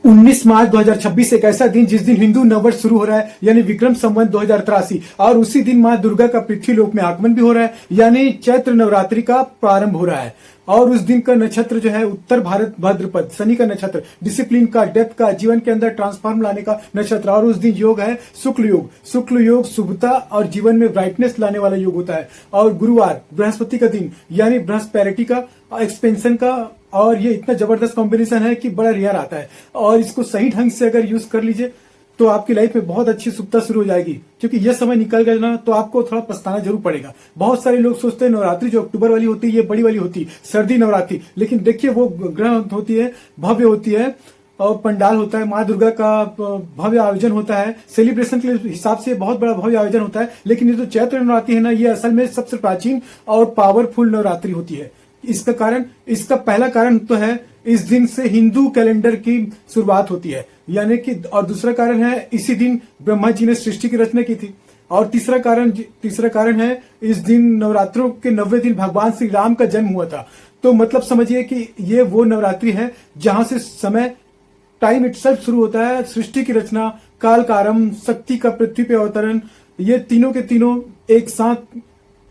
19 मार्च 2026 एक ऐसा दिन जिस दिन हिंदू नववर्ष शुरू हो रहा है, यानी विक्रम संवत 2083, और उसी दिन मां दुर्गा का पृथ्वी लोक में आगमन भी हो रहा है, यानी चैत्र नवरात्रि का प्रारंभ हो रहा है। और उस दिन का नक्षत्र जो है उत्तर भारत भाद्रपद, शनि का नक्षत्र, डिसिप्लिन का, डेप्थ का, जीवन के अंदर ट्रांसफॉर्म लाने का नक्षत्र। और उस दिन योग है शुक्ल योग। शुक्ल योग शुभता और जीवन में ब्राइटनेस लाने वाला योग होता है। और गुरुवार बृहस्पति का दिन, यानी बृहस्पैरिटी का, एक्सपेंशन का। और ये इतना जबरदस्त कॉम्बिनेशन है कि बड़ा रेयर आता है, और इसको सही ढंग से अगर यूज कर लीजिए तो आपकी लाइफ में बहुत अच्छी सुखता शुरू हो जाएगी। क्योंकि यह समय निकल गया ना तो आपको थोड़ा पछताना जरूर पड़ेगा। बहुत सारे लोग सोचते हैं नवरात्रि जो अक्टूबर वाली होती है ये बड़ी वाली होती है, सर्दी नवरात्रि, लेकिन देखिए वो ग्रह होती है, भव्य होती है, और पंडाल होता है, माँ दुर्गा का भव्य आयोजन होता है, सेलिब्रेशन के हिसाब से बहुत बड़ा भव्य आयोजन होता है। लेकिन ये जो चैत्र नवरात्रि है ना, ये असल में सबसे प्राचीन और पावरफुल नवरात्रि होती है। इसका पहला कारण तो है इस दिन से हिंदू कैलेंडर की शुरुआत होती है, यानी कि, और दूसरा कारण है इसी दिन ब्रह्मा जी ने सृष्टि की रचना की थी। और तीसरा कारण है इस दिन नवरात्रों के 90 दिन भगवान श्री राम का जन्म हुआ था। तो मतलब समझिए कि ये वो नवरात्रि है जहां से समय, टाइम इटसेल्फ शुरू होता है। सृष्टि की रचना, काल का आरंभ, शक्ति का पृथ्वी पे अवतरण, ये तीनों के तीनों एक साथ।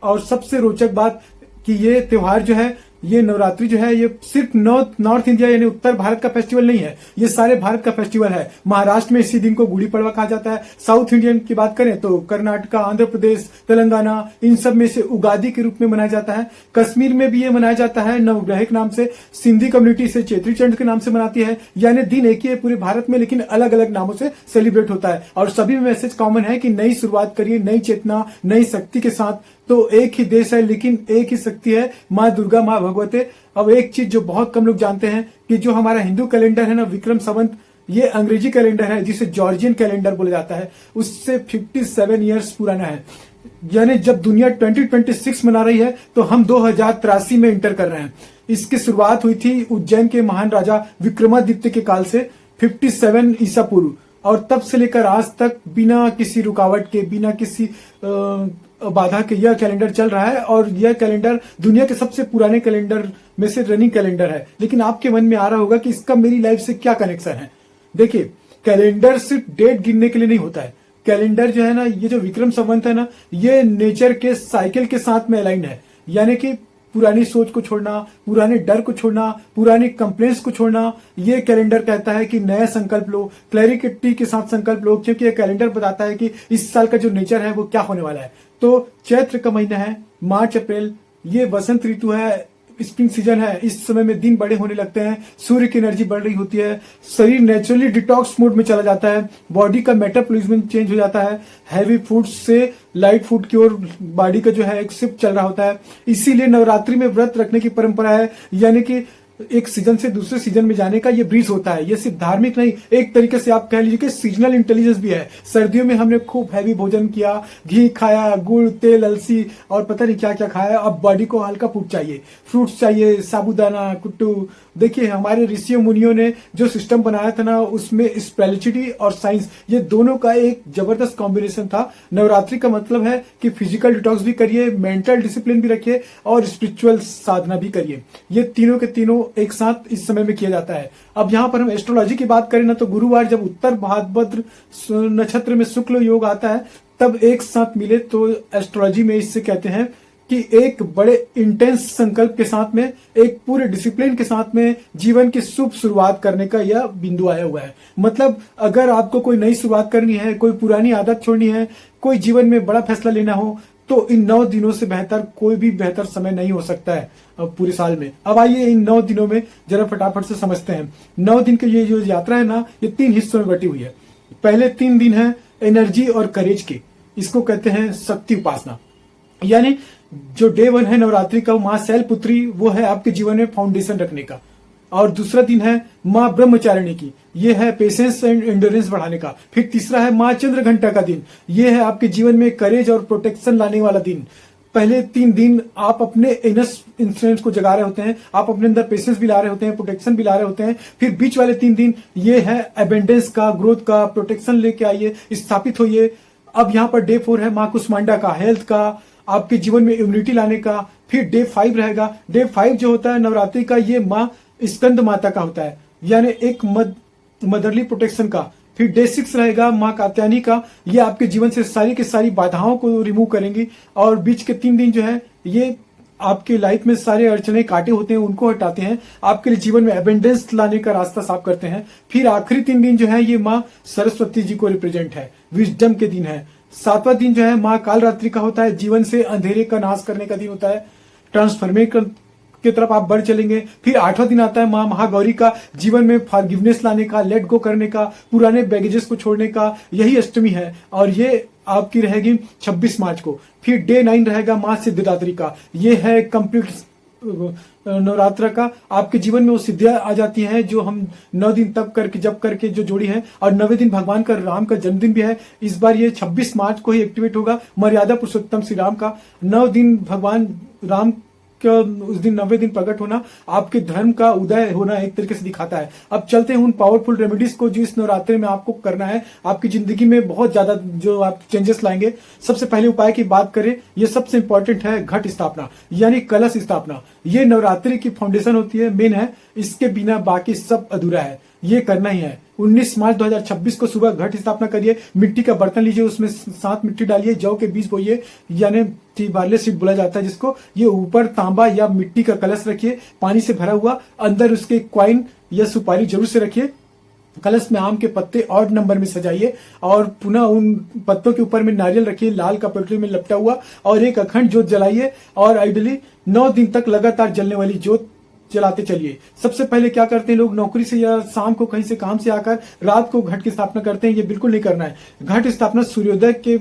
और सबसे रोचक बात कि ये त्योहार जो है, ये नवरात्रि जो है, ये सिर्फ नॉर्थ इंडिया यानी उत्तर भारत का फेस्टिवल नहीं है, ये सारे भारत का फेस्टिवल है। महाराष्ट्र में इसी दिन को गुड़ी पड़वा कहा जाता है। साउथ इंडियन की बात करें तो कर्नाटका, आंध्र प्रदेश, तेलंगाना, इन सब में से उगादी के रूप में मनाया जाता है। कश्मीर में भी ये मनाया जाता है नवग्रह के नाम से। सिंधी कम्युनिटी से चेत्री चंड के नाम से मनाती है। यानी दिन एक ही है पूरे भारत में, लेकिन अलग अलग नामों से सेलिब्रेट होता है। और सभी में मैसेज कॉमन है कि नई शुरुआत करिए, नई चेतना, नई शक्ति के साथ। तो एक ही देश है लेकिन एक ही शक्ति है, माँ दुर्गा, माँ भगवते। अब एक चीज जो बहुत कम लोग जानते हैं कि जो हमारा हिंदू कैलेंडर है ना, विक्रम संवत, ये अंग्रेजी कैलेंडर है जिसे जॉर्जियन कैलेंडर बोला जाता है, उससे 57 ईयर्स पुराना है। यानी जब दुनिया 2026 मना रही है तो हम 2083 में इंटर कर रहे हैं। इसकी शुरुआत हुई थी उज्जैन के महान राजा विक्रमादित्य के काल से 57 ईसा पूर्व, और तब से लेकर आज तक बिना किसी रुकावट के, बिना किसी बाधा के यह कैलेंडर चल रहा है। और यह कैलेंडर दुनिया के सबसे पुराने कैलेंडर में से रनिंग कैलेंडर है। लेकिन आपके मन में आ रहा होगा कि इसका मेरी लाइफ से क्या कनेक्शन है। देखिए, कैलेंडर सिर्फ डेट गिनने के लिए नहीं होता है। कैलेंडर जो है ना, ये जो विक्रम संवत है ना, ये नेचर के साइकिल के साथ में अलाइन है। यानी कि पुरानी सोच को छोड़ना, पुराने डर को छोड़ना, पुरानी कंप्लेंट्स को छोड़ना, ये कैलेंडर कहता है कि नया संकल्प लो, क्लैरिटी के साथ संकल्प लो। क्योंकि ये कैलेंडर बताता है कि इस साल का जो नेचर है वो क्या होने वाला है। तो चैत्र का महीना है, मार्च अप्रैल, ये वसंत ऋतु है, स्प्रिंग सीजन है। इस समय में दिन बड़े होने लगते हैं, सूर्य की एनर्जी बढ़ रही होती है, शरीर नेचुरली डिटॉक्स मोड में चला जाता है, बॉडी का मेटाबॉलिज्म चेंज हो जाता है, हैवी फूड से लाइट फूड की ओर बॉडी का जो है एक शिफ्ट चल रहा होता है। इसीलिए नवरात्रि में व्रत रखने की परंपरा है। यानी कि एक सीजन से दूसरे सीजन में जाने का ये ब्रीज होता है। ये सिर्फ धार्मिक नहीं, एक तरीके से आप कह लीजिए कि सीजनल इंटेलिजेंस भी है। सर्दियों में हमने खूब हैवी भोजन किया, घी खाया, गुड़, तेल, अलसी और पता नहीं क्या क्या खाया। अब बॉडी को हल्का फूड चाहिए, फ्रूट्स चाहिए, साबूदाना, कुट्टू। देखिए, हमारे ऋषियों मुनियों ने जो सिस्टम बनाया था ना, उसमें स्पिरिचुअलिटी और साइंस, ये दोनों का एक जबरदस्त कॉम्बिनेशन था। नवरात्रि का मतलब है कि फिजिकल डिटॉक्स भी करिए, मेंटल डिसिप्लिन भी रखिए और स्पिरिचुअल साधना भी करिए। ये तीनों के तीनों एक साथ इस समय में किया जाता है। अब यहाँ पर हम एस्ट्रोलॉजी की बात करें ना, तो गुरुवार जब उत्तर भाद्रपद नक्षत्र में शुक्ल योग आता है, तब एक साथ मिले तो एस्ट्रोलॉजी में इससे कहते हैं कि एक बड़े इंटेंस संकल्प के साथ में, एक पूरे डिसिप्लिन के साथ में जीवन की शुभ शुरुआत करने का यह बिंदु आया हुआ है। मतलब अगर आपको कोई नई शुरुआत करनी है, कोई पुरानी आदत छोड़नी है, कोई जीवन में बड़ा फैसला लेना हो, तो इन 9 दिनों से बेहतर कोई भी बेहतर समय नहीं हो सकता है पूरे साल में। अब आइए इन 9 दिनों में जरा फटाफट से समझते हैं। 9 दिन की ये जो यात्रा है ना, ये 3 हिस्सों में बटी हुई है। पहले 3 दिन है एनर्जी और करेज के, इसको कहते हैं शक्ति उपासना। यानी जो डे 1 है नवरात्रि का, माँ शैलपुत्री, वो है आपके जीवन में फाउंडेशन रखने का। और दूसरा दिन है माँ ब्रह्मचारिणी की, ये है पेशेंस एंड एंड्योरेंस बढ़ाने का। फिर तीसरा है माँ चंद्र घंटा का दिन, ये है आपके जीवन में करेज और प्रोटेक्शन लाने वाला दिन। पहले 3 दिन आप अपने इनर इंस्टिंक्ट्स को जगा रहे होते हैं, आप अपने अंदर पेशेंस भी ला रहे होते हैं, प्रोटेक्शन भी ला रहे होते हैं। फिर बीच वाले 3 दिन ये है एबेंडेंस का, ग्रोथ का, प्रोटेक्शन लेके आइए, स्थापित होइए। अब यहाँ पर डे 4 है माँ कुष्मांडा का, हेल्थ का, आपके जीवन में इम्यूनिटी लाने का। फिर डे 5 रहेगा। डे 5 जो होता है नवरात्रि का, ये माँ स्कंद माता का होता है। यानी एक मदरली प्रोटेक्शन का। फिर डे 6 रहेगा माँ कात्यायनी का, ये आपके जीवन से सारी की सारी बाधाओं को रिमूव करेंगी। और बीच के 3 दिन जो है ये आपके लाइफ में सारे अड़चने काटे होते हैं उनको हटाते हैं, आपके लिए जीवन में एबेंडेंस लाने का रास्ता साफ करते हैं। फिर आखिरी 3 दिन जो है ये माँ सरस्वती जी को रिप्रेजेंट है, विजडम के दिन है। 7वां दिन जो है माँ कालरात्रि का होता है, जीवन से अंधेरे का नाश करने का दिन होता है, ट्रांसफॉर्मेशन की तरफ आप बढ़ चलेंगे। फिर 8वां दिन आता है माँ महागौरी का, जीवन में फॉरगिवनेस लाने का, लेट गो करने का, पुराने बैगेजेस को छोड़ने का, यही अष्टमी है। और ये आपकी रहेगी 26 मार्च को। फिर डे 9 रहेगा माँ सिद्धिदात्री का, ये है कंप्लीट नवरात्र का। आपके जीवन में वो सिद्धियां आ जाती हैं जो हम 9 दिन तब करके जब करके जो जोड़ी है। और 9वें दिन भगवान का राम का जन्मदिन भी है, इस बार ये 26 मार्च को ही एक्टिवेट होगा, मर्यादा पुरुषोत्तम श्री राम का। 9 दिन भगवान राम उस दिन 90 दिन प्रकट होना आपके धर्म का उदय होना एक तरीके से दिखाता है। अब चलते हैं उन पावरफुल रेमेडीज को जो इस नवरात्रि में आपको करना है, आपकी जिंदगी में बहुत ज्यादा जो आप चेंजेस लाएंगे। सबसे पहले उपाय की बात करें, ये सबसे इंपॉर्टेंट है घट स्थापना यानी कलश स्थापना। ये नवरात्रि की फाउंडेशन होती है, मेन है, इसके बिना बाकी सब अधूरा है, ये करना ही है। 19 मार्च 2026 को सुबह घट स्थापना करिए, मिट्टी का बर्तन लीजिए, उसमें 7 मिट्टी डालिए, जौ के बीज बोइए यानी वायरलेस सीड बोला जाता है जिसको। ये ऊपर तांबा या मिट्टी का कलश रखिए पानी से भरा हुआ, अंदर उसके क्वाइन या सुपारी जरूर से रखिए। कलश में आम के पत्ते ऑड नंबर में सजाइए और पुनः उन पत्तों के ऊपर में नारियल रखिए लाल कपड़े में लपटा हुआ, और एक अखंड ज्योत जलाइए। और आइडियली 9 दिन तक लगातार जलने वाली ज्योत जलाते चलिए। सबसे पहले क्या करते हैं लोग, नौकरी से या शाम को कहीं से काम से आकर रात को घट की स्थापना करते हैं, ये बिल्कुल नहीं करना है। घट स्थापना सूर्योदय के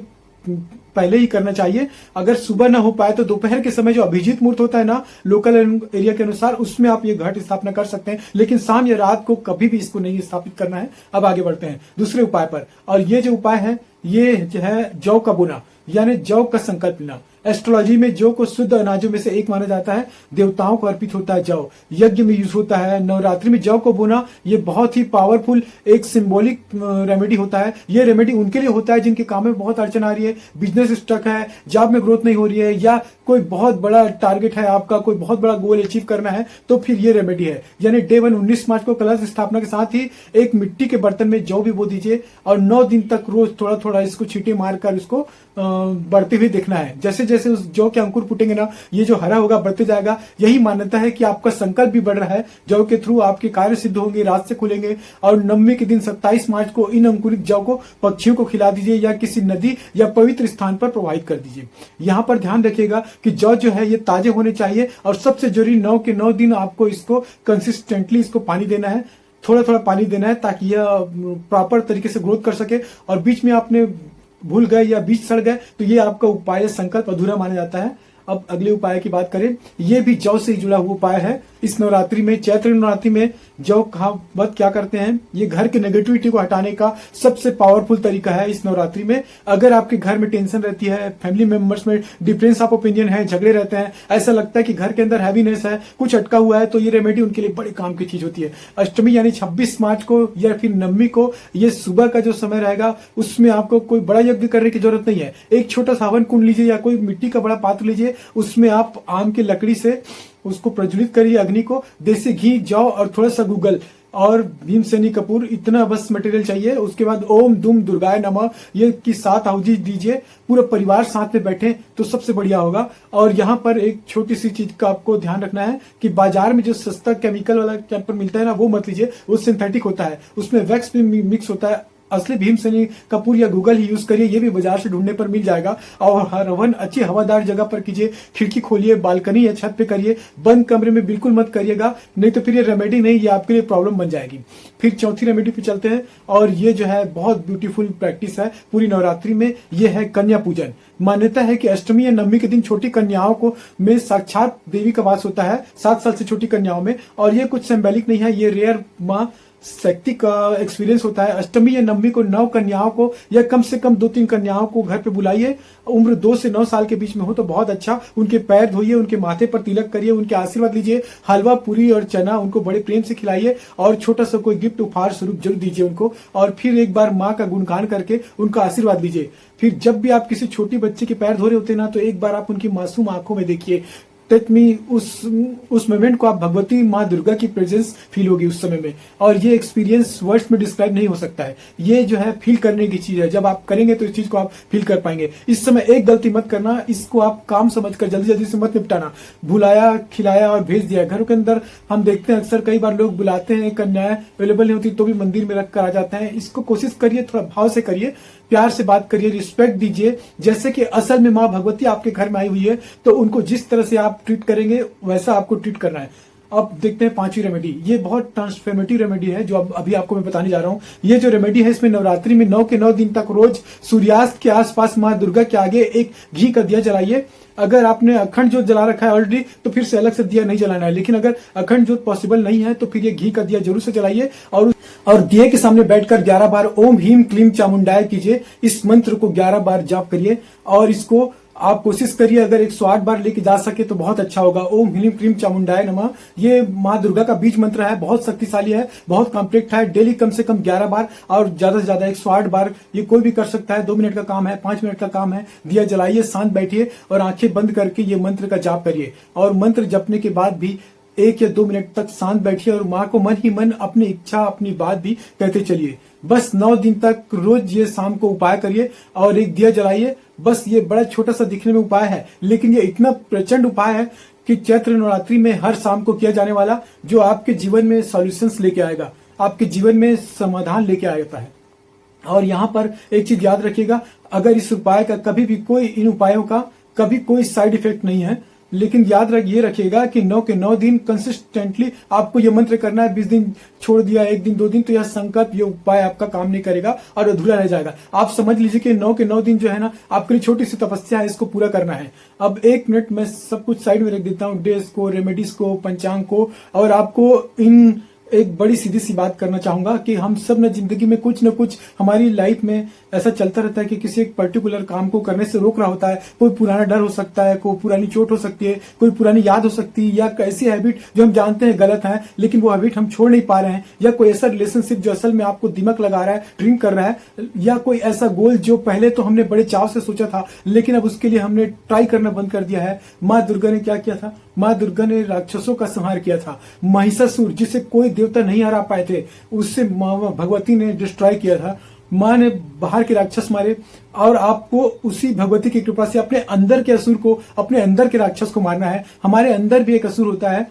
पहले ही करना चाहिए। अगर सुबह ना हो पाए तो दोपहर के समय जो अभिजीत मुहूर्त होता है ना लोकल एरिया के अनुसार, उसमें आप ये घट स्थापना कर सकते हैं, लेकिन शाम या रात को कभी भी इसको नहीं स्थापित करना है। अब आगे बढ़ते हैं दूसरे उपाय पर, और ये जो उपाय है ये जो है जौ का बोना यानी जौ का संकल्प लेना। एस्ट्रोलॉजी में जौ को शुद्ध अनाजों में से एक माना जाता है, देवताओं को अर्पित होता है जौ, यज्ञ में यूज होता है। नवरात्रि में जौ को बोना ये बहुत ही पावरफुल एक सिंबॉलिक रेमेडी होता है। ये रेमेडी उनके लिए होता है जिनके काम में बहुत अड़चन आ रही है, बिजनेस स्टक है, जॉब में ग्रोथ नहीं हो रही है, या कोई बहुत बड़ा टारगेट है आपका, कोई बहुत बड़ा गोल अचीव करना है, तो फिर ये रेमेडी है। यानी डे 1 19 मार्च को कलश स्थापना के साथ ही एक मिट्टी के बर्तन में जौ भी बो दीजिए और 9 दिन तक रोज थोड़ा थोड़ा इसको छींटे मारकर इसको बढ़ते हुए देखना है। जैसे जैसे उस जौ के अंकुर फूटेंगे ना, ये जो हरा होगा बढ़ते जाएगा। यही मान्यता है कि आपका संकल्प भी बढ़ रहा है, जौ के थ्रू आपके कार्य सिद्ध होंगे, रास्ते खुलेंगे। और 9वीं के दिन 27 मार्च को इन अंकुरित जौ को पक्षियों को खिला दीजिए या किसी नदी या पवित्र स्थान पर प्रवाहित कर दीजिए। यहाँ पर ध्यान रखिएगा कि जौ जो है ये ताजे होने चाहिए, और सबसे जरूरी 9 के 9 दिन आपको इसको कंसिस्टेंटली इसको पानी देना है, थोड़ा थोड़ा पानी देना है ताकि यह प्रॉपर तरीके से ग्रोथ कर सके। और बीच में आपने भूल गए या बीज सड़ गए तो ये आपका उपाय संकल्प अधूरा माना जाता है। अब अगले उपाय की बात करें, ये भी जौ से जुड़ा हुआ उपाय है। इस नवरात्रि में, चैत्र नवरात्रि में जौ खावत क्या करते हैं, ये घर के नेगेटिविटी को हटाने का सबसे पावरफुल तरीका है। इस नवरात्रि में अगर आपके घर में टेंशन रहती है, फैमिली मेंबर्स में डिफरेंस ऑफ ओपिनियन है, झगड़े रहते हैं, ऐसा लगता है कि घर के अंदर हैवीनेस है, कुछ अटका हुआ है, तो ये रेमेडी उनके लिए बड़े काम की चीज होती है। अष्टमी यानी 26 मार्च को या फिर 9वीं को, ये सुबह का जो समय रहेगा उसमें आपको कोई बड़ा यज्ञ करने की जरूरत नहीं है। एक छोटा सा हवन कुंड लीजिए या कोई मिट्टी का बड़ा पात्र लीजिए, उसमें आप आम की लकड़ी से उसको प्रज्वलित करिए अग्नि को, देसी घी, जौ और थोड़ा सा गूगल और भीमसेनी कपूर, इतना बस मटेरियल चाहिए। उसके बाद ओम दुम दुर्गाय नमः ये की 7 आहुति दीजिए, पूरा परिवार साथ में बैठे तो सबसे बढ़िया होगा। और यहाँ पर एक छोटी सी चीज का आपको ध्यान रखना है कि बाजार में जो सस्ता केमिकल वाला कैंपर मिलता है ना, वो मत लीजिए, वो सिंथेटिक होता है, उसमें वैक्स भी मिक्स होता है। असली भीमसेनी कपूर या गूगल ही यूज करिए, ये भी बाजार से ढूंढने पर मिल जाएगा। और हवन अच्छी हवादार जगह पर कीजिए, खिड़की खोलिए, बालकनी या छत पे करिए, बंद कमरे में बिल्कुल मत करिएगा, नहीं तो फिर ये रेमेडी नहीं, ये आपके लिए प्रॉब्लम बन जाएगी। फिर चौथी रेमेडी पे चलते हैं, और ये जो है बहुत ब्यूटीफुल प्रैक्टिस है पूरी नवरात्रि में, ये है कन्या पूजन। मान्यता है कि अष्टमी या 9वीं के दिन छोटी कन्याओं को में साक्षात देवी का वास होता है, 7 साल से छोटी कन्याओं में। और ये कुछ सिंबॉलिक नहीं है, ये रेयर माँ शक्ति का एक्सपीरियंस होता है। अष्टमी या 9वीं को 9 कन्याओं को या कम से कम 2-3 कन्याओं को घर पे बुलाइए, उम्र 2 से 9 साल के बीच में हो तो बहुत अच्छा। उनके पैर धोइए, उनके माथे पर तिलक करिए, उनके आशीर्वाद लीजिए, हलवा पूरी और चना उनको बड़े प्रेम से खिलाइए, और छोटा सा कोई गिफ्ट उपहार स्वरूप जरूर दीजिए उनको। और फिर एक बार माँ का गुणगान करके उनका आशीर्वाद लीजिए। फिर जब भी आप किसी छोटी बच्चे के पैर धो रहे होते हैं ना, तो एक बार आप उनकी मासूम आंखों में देखिए, टच मी, उस मोमेंट को आप भगवती माँ दुर्गा की प्रेजेंस फील होगी उस समय में। और ये एक्सपीरियंस वर्ड्स में डिस्क्राइब नहीं हो सकता है, ये जो है फील करने की चीज है। जब आप करेंगे तो इस चीज को आप फील कर पाएंगे। इस समय एक गलती मत करना, इसको आप काम समझकर जल्दी जल्दी से मत निपटाना। बुलाया, खिलाया और भेज दिया। घरों के अंदर हम देखते हैं अक्सर कई बार लोग बुलाते हैं, कन्याएं अवेलेबल नहीं होती तो भी मंदिर में रख कर आ जाते हैं। इसको कोशिश करिए, थोड़ा भाव से करिए, प्यार से बात करिए, रिस्पेक्ट दीजिए। जैसे कि असल में माँ भगवती आपके घर में आई हुई है तो उनको जिस तरह से आप ट्रीट करेंगे वैसा आपको ट्रीट करना है। अब देखते हैं पांचवी रेमेडी। ये बहुत ट्रांसफॉर्मेटिव रेमेडी है जो अब अभी आपको मैं बताने जा रहा हूँ। ये जो रेमेडी है इसमें नवरात्रि में 9 के 9 दिन तक रोज सूर्यास्त के आसपास माँ दुर्गा के आगे एक घी का दिया जलाइए। अगर आपने अखंड जोत जला रखा है ऑलरेडी तो फिर से अलग से दिया नहीं जलाना है, लेकिन अगर अखंड जोत पॉसिबल नहीं है तो फिर ये घी का दिया जरूर से जलाइए। और दिए के सामने बैठकर 11 बार ओम ह्रीम क्लीम चामुंडाय कीजिए। इस मंत्र को 11 बार जाप करिए और इसको आप कोशिश करिए अगर 108 बार लेके जा सके तो बहुत अच्छा होगा। ओम ह्रीम क्लीम चामुंडाय नमः, ये माँ दुर्गा का बीज मंत्र है, बहुत शक्तिशाली है, बहुत कॉम्प्लेक्ट है। डेली कम से कम 11 बार और ज्यादा से ज्यादा 108 बार ये कोई भी कर सकता है। 2 मिनट का काम है, 5 मिनट का काम है। दिया जलाइए, शांत बैठिए और आंखें बंद करके ये मंत्र का जाप करिए। और मंत्र जपने के बाद भी 1 या 2 मिनट तक शांत बैठिए और माँ को मन ही मन अपनी इच्छा, अपनी बात भी कहते चलिए। बस 9 दिन तक रोज ये शाम को उपाय करिए और एक दिया जलाइए। बस ये बड़ा छोटा सा दिखने में उपाय है, लेकिन ये इतना प्रचंड उपाय है कि चैत्र नवरात्रि में हर शाम को किया जाने वाला, जो आपके जीवन में सॉल्यूशंस लेके आएगा, आपके जीवन में समाधान लेके आता है। और यहाँ पर एक चीज याद रखिएगा, अगर इस उपाय का कभी भी इन उपायों का कभी कोई साइड इफेक्ट नहीं है, लेकिन याद ये रखिएगा कि 9 के 9 दिन कंसिस्टेंटली आपको ये मंत्र करना है। 20 दिन छोड़ दिया, 1 दिन 2 दिन, तो यह संकल्प, ये उपाय आपका काम नहीं करेगा और अधूरा रह जाएगा। आप समझ लीजिए कि 9 के 9 दिन जो है ना आपके लिए छोटी सी तपस्या है, इसको पूरा करना है। अब 1 मिनट मैं सब कुछ साइड में रख देता हूँ, डेज को, रेमेडीज को, पंचांग को, और आपको इन एक बड़ी सीधी सी बात करना चाहूंगा कि हम सब ने जिंदगी में कुछ न कुछ हमारी लाइफ में ऐसा चलता रहता है कि किसी एक पर्टिकुलर काम को करने से रोक रहा होता है। कोई पुराना डर हो सकता है, कोई पुरानी चोट हो सकती है, कोई पुरानी याद हो सकती है, या ऐसी हैबिट जो हम जानते हैं गलत है लेकिन वो हैबिट हम छोड़ नहीं पा रहे हैं, या कोई ऐसा रिलेशनशिप जो असल में आपको दिमाग लगा रहा है, ड्रिंक कर रहा है, या कोई ऐसा गोल जो पहले तो हमने बड़े चाव से सोचा था लेकिन अब उसके लिए हमने ट्राई करना बंद कर दिया है। माँ दुर्गा ने क्या किया था? माँ दुर्गा ने राक्षसों का संहार किया था। महिषासुर, जिसे कोई देवता नहीं हरा पाए थे, उससे भगवती ने डिस्ट्रॉय किया था। माँ ने बाहर के राक्षस मारे और आपको उसी भगवती की कृपा से अपने अंदर के असुर को, अपने अंदर के राक्षस को मारना है। हमारे अंदर भी एक असुर होता है,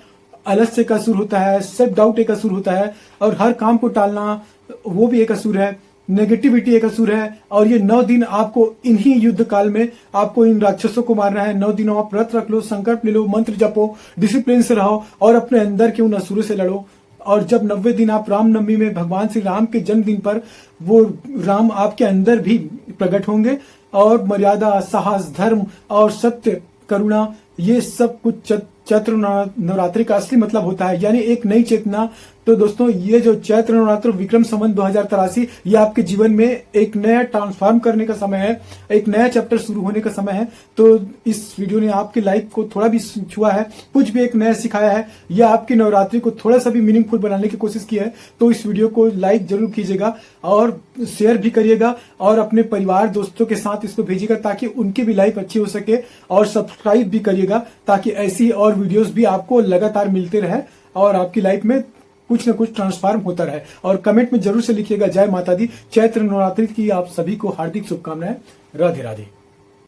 आलस्य का असुर होता है, सेल्फ डाउट एक असुर होता है, और हर काम को टालना वो भी एक असुर है, नेगेटिविटी एक असुर है। और ये 9 दिन आपको इन्हीं युद्ध काल में आपको इन राक्षसों को मारना है। 9 दिनों आप व्रत रख लो, संकल्प ले लो, मंत्र जपो, डिसिप्लिन से रहो और अपने अंदर के उन असुरों से लड़ो। और जब 90 दिन आप रामनवमी में भगवान श्री राम के जन्मदिन पर वो राम आपके अंदर भी प्रकट होंगे, और मर्यादा, साहस, धर्म और सत्य, करुणा, ये सब कुछ चैत्र नवरात्रि का असली मतलब होता है, यानी एक नई चेतना। तो दोस्तों, ये जो चैत्र नवरात्र विक्रम संवत 2083, ये आपके जीवन में एक नया ट्रांसफॉर्म करने का समय है, एक नया चैप्टर शुरू होने का समय है। तो इस वीडियो ने आपकी लाइफ को थोड़ा भी छुआ है, कुछ भी एक नया सिखाया है, या आपकी नवरात्रि को थोड़ा सा भी मीनिंगफुल बनाने की कोशिश की है, तो इस वीडियो को लाइक जरूर कीजिएगा और शेयर भी करिएगा और अपने परिवार दोस्तों के साथ इसको भेजिएगा ताकि उनकी भी लाइफ अच्छी हो सके, और सब्सक्राइब भी करिएगा ताकि ऐसी और वीडियोस भी आपको लगातार मिलते रहे और आपकी लाइफ में कुछ न कुछ ट्रांसफॉर्म होता रहे। और कमेंट में जरूर से लिखिएगा जय माता दी। चैत्र नवरात्रि की आप सभी को हार्दिक शुभकामनाएं। राधे राधे।